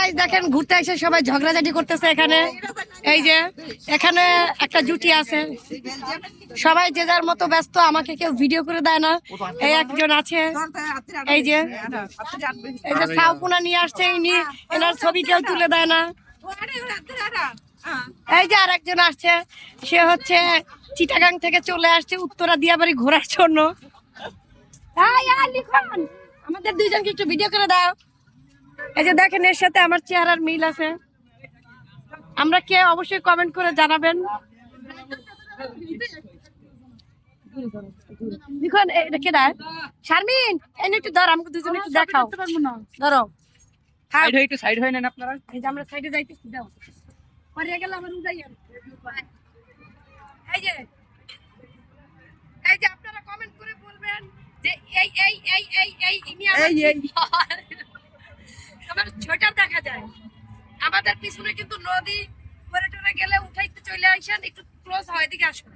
Guys দেখেন ঘুরতে এসে সবাই ঝগড়াঝাটি করতেছে এখানে। এই যে এখানে একটা জুটি আছে, সবাই যে যার মতো ব্যস্ত, আমাকে কেউ ভিডিও করে দেয় না। এই একজন আছে, এই যে সাউপুনা নিয়ে আসছে, ইনি এনার ছবি কেউ তুলে দেয় না। এই যে আরেকজন আসছে, সে হচ্ছে চিটাগাং থেকে চলে আসছে উত্তরা দিয়াবাড়ি ঘোরার জন্য। আমাদের দুইজনকে একটু ভিডিও করে দাও। এই যে দেখেন এর সাথে আমার চেহারার মিল আছে, আমরা কে অবশ্যই কমেন্ট করে জানাবেন। দেখুন এটা কে দেয়, শারমিন এনে একটু ধর, আমাকে দুজনে একটু দেখাও। ধরো সাইড হয়ে একটু সাইড হয়ে নেন আপনারা। এই যে আমরা সাইডে যাইতেছি, দাও পরে গেল আমার উঠাই। এই যে এই যে আপনারা কমেন্ট করে বলবেন যে এই এই এই এই এই ইনি আমার ছোটার দেখা যায়। আমাদের পিছনে কিন্তু নদী, পর্যটনে গেলে উঠাইতে চলে আসেন, একটু ক্লোজ হয়, এদিকে আসো,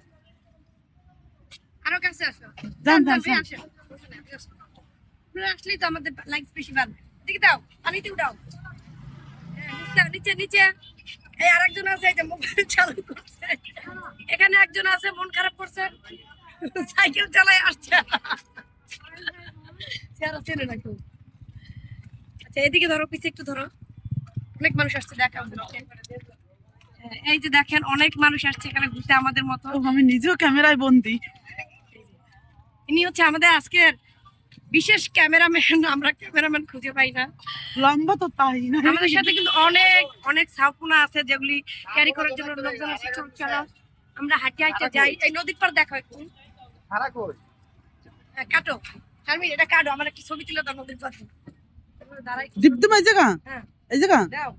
আরো কাছে আসো, আসেন। আপনারা আসলেই তো আমাদের লাইক বেশি বাড়বে। এদিকে দাও, পানিতে উঠাও, নিচে নিচে। এই আরেকজন আছে, এই যে মোবাইল চালু করছে। এখানে একজন আছে মন খারাপ করছে, সাইকেল চালায় আসছে। চেনে না কেউ। আচ্ছা এদিকে ধরো, পিছে একটু ধরো, অনেক মানুষ আসছে দেখা। এই যে দেখেন অনেক মানুষ আসছে এখানে ঘুরতে আমাদের মতো। আমি নিজেও ক্যামেরায় বন্দি। ইনি হচ্ছে আমাদের আজকের বিশেষ ক্যামেরাম্যান, আমরা ক্যামেরাম্যান খুঁজে পাই না। লম্বা তো তাই না। আমাদের সাথে কিন্তু অনেক অনেক সাউপুনা আছে যেগুলি ক্যারি করার জন্য লোকজন আছে। চলো আমরা হাঁটে হাঁটে যাই, এই নদীর পার দেখো একটু। কাটো শারমিন, এটা কাটো, আমার একটা ছবি তুলে দাও নদীর পাশে। দীপ্তিমা এই জায়গা, হ্যাঁ এই জায়গা দাও।